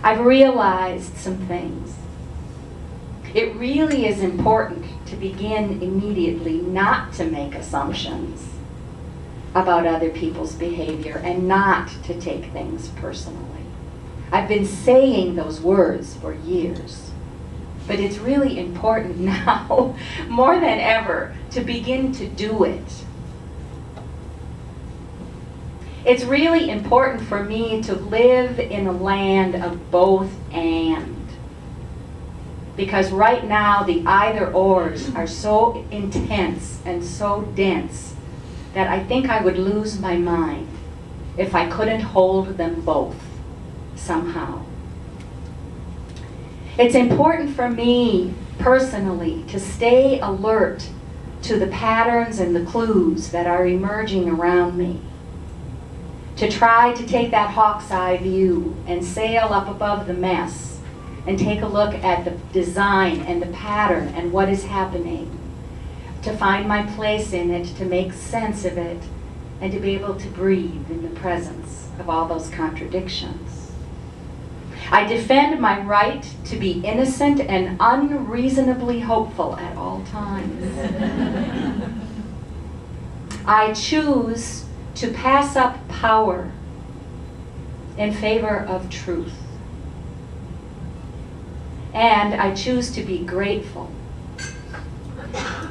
I've realized some things. It really is important to begin immediately not to make assumptions about other people's behavior and not to take things personally. I've been saying those words for years, but it's really important now, more than ever, to begin to do it. It's really important for me to live in a land of both and. Because right now the either-ors are so intense and so dense that I think I would lose my mind if I couldn't hold them both somehow. It's important for me personally to stay alert to the patterns and the clues that are emerging around me. To try to take that hawk's eye view and sail up above the mess and take a look at the design and the pattern and what is happening. To find my place in it, to make sense of it, and to be able to breathe in the presence of all those contradictions. I defend my right to be innocent and unreasonably hopeful at all times. I choose to pass up power in favor of truth. And I choose to be grateful,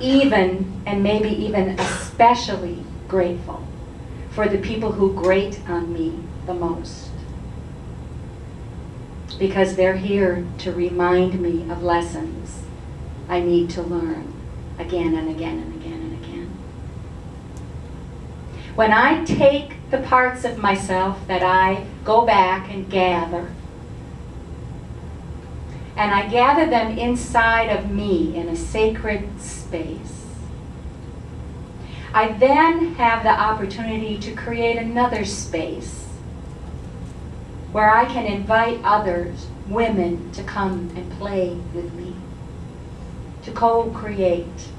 even, and maybe even especially grateful, for the people who grate on me the most. Because they're here to remind me of lessons I need to learn again and again and again and again. When I take the parts of myself that I go back and gather, and I gather them inside of me in a sacred space, I then have the opportunity to create another space where I can invite others, women, to come and play with me, to co-create,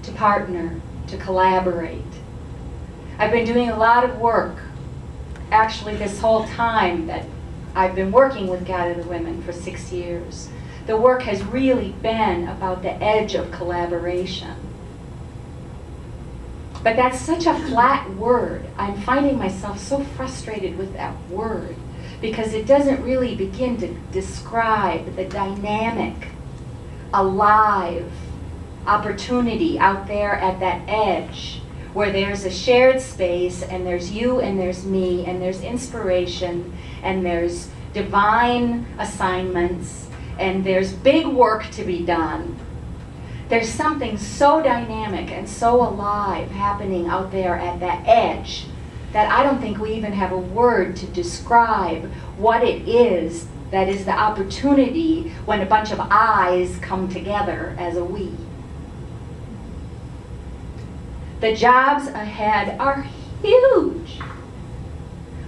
to partner, to collaborate. I've been doing a lot of work, actually this whole time that I've been working with Kathe the Women for 6 years. The work has really been about the edge of collaboration. But that's such a flat word. I'm finding myself so frustrated with that word because it doesn't really begin to describe the dynamic, alive opportunity out there at that edge where there's a shared space and there's you and there's me and there's inspiration and there's divine assignments and there's big work to be done. There's something so dynamic and so alive happening out there at that edge that I don't think we even have a word to describe what it is that is the opportunity when a bunch of I's come together as a we. The jobs ahead are huge.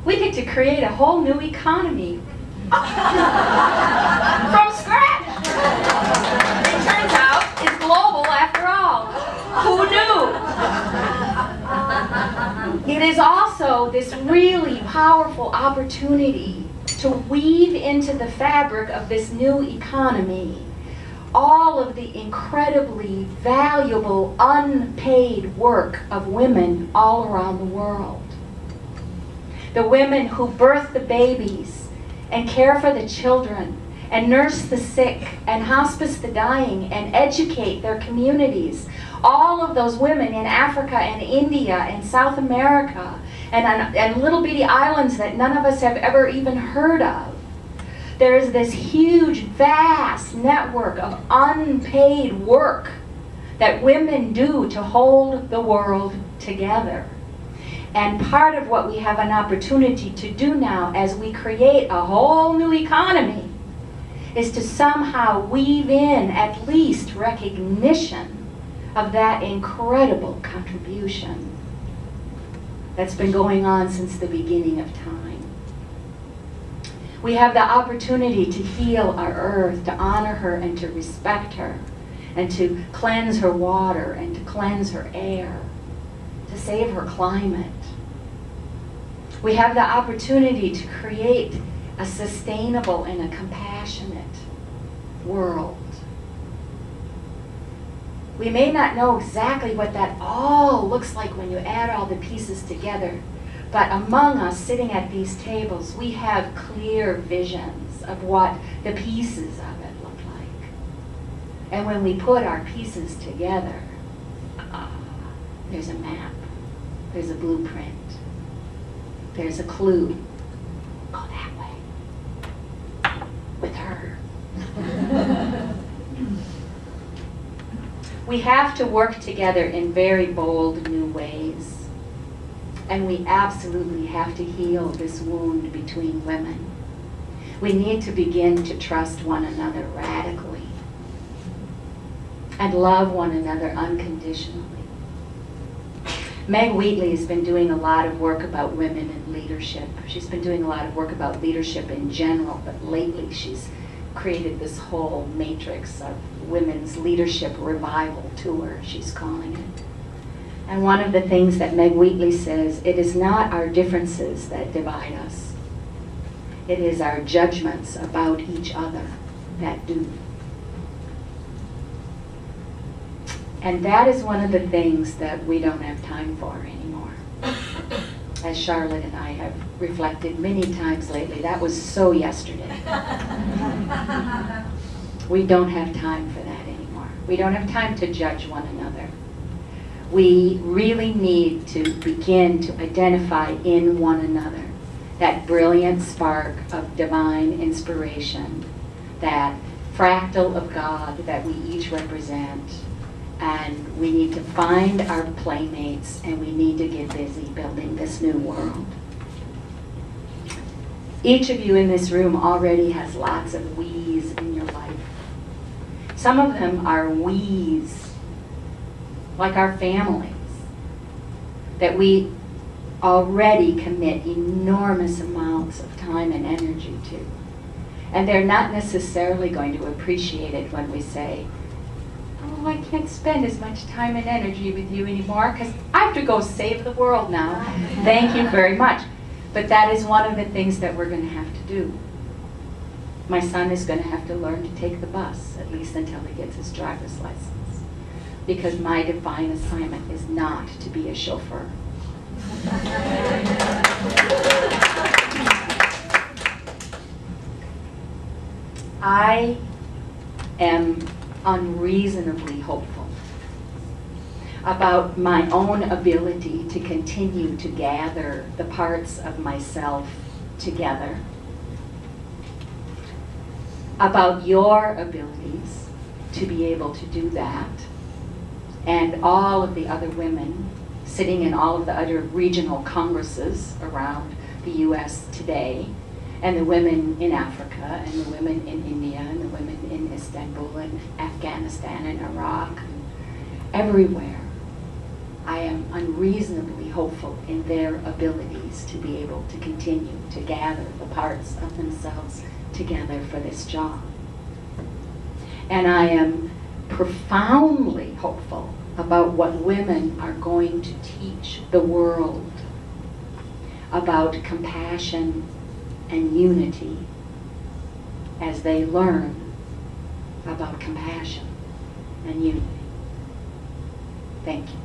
We get to create a whole new economy from scratch. It turns out it's global after all. Who knew? It is also this really powerful opportunity to weave into the fabric of this new economy all of the incredibly valuable unpaid work of women all around the world. The women who birth the babies and care for the children and nurse the sick and hospice the dying and educate their communities. All of those women in Africa and India and South America and little bitty islands that none of us have ever even heard of. There is this huge, vast network of unpaid work that women do to hold the world together. And part of what we have an opportunity to do now as we create a whole new economy is to somehow weave in at least recognition of that incredible contribution that's been going on since the beginning of time. We have the opportunity to heal our earth, to honor her and to respect her, and to cleanse her water and to cleanse her air, to save her climate. We have the opportunity to create a sustainable and a compassionate world. We may not know exactly what that all looks like when you add all the pieces together, but among us sitting at these tables, we have clear visions of what the pieces of it look like. And when we put our pieces together, there's a map, there's a blueprint, there's a clue. Go that way with her. We have to work together in very bold new ways. And we absolutely have to heal this wound between women. We need to begin to trust one another radically and love one another unconditionally. Meg Wheatley has been doing a lot of work about women and leadership. She's been doing a lot of work about leadership in general, but lately she's created this whole matrix of women's leadership revival tour, she's calling it. And one of the things that Meg Wheatley says, it is not our differences that divide us. It is our judgments about each other that do. And that is one of the things that we don't have time for anymore. As Charlotte and I have reflected many times lately, that was so yesterday. We don't have time for that anymore. We don't have time to judge one another. We really need to begin to identify in one another that brilliant spark of divine inspiration, that fractal of God that we each represent. And we need to find our playmates, and we need to get busy building this new world. Each of you in this room already has lots of we's in your life. Some of them are we's, like our families, that we already commit enormous amounts of time and energy to. And they're not necessarily going to appreciate it when we say, oh, I can't spend as much time and energy with you anymore because I have to go save the world now. Thank you very much. But that is one of the things that we're going to have to do. My son is going to have to learn to take the bus, at least until he gets his driver's license, because my divine assignment is not to be a chauffeur. I am unreasonably hopeful about my own ability to continue to gather the parts of myself together, about your abilities to be able to do that, and all of the other women sitting in all of the other regional congresses around the US today, and the women in Africa, and the women in India, and the women in Istanbul, and Afghanistan, and Iraq, and everywhere. I am unreasonably hopeful in their abilities to be able to continue to gather the parts of themselves together for this job. And I am profoundly hopeful about what women are going to teach the world about compassion and unity as they learn about compassion and unity. Thank you.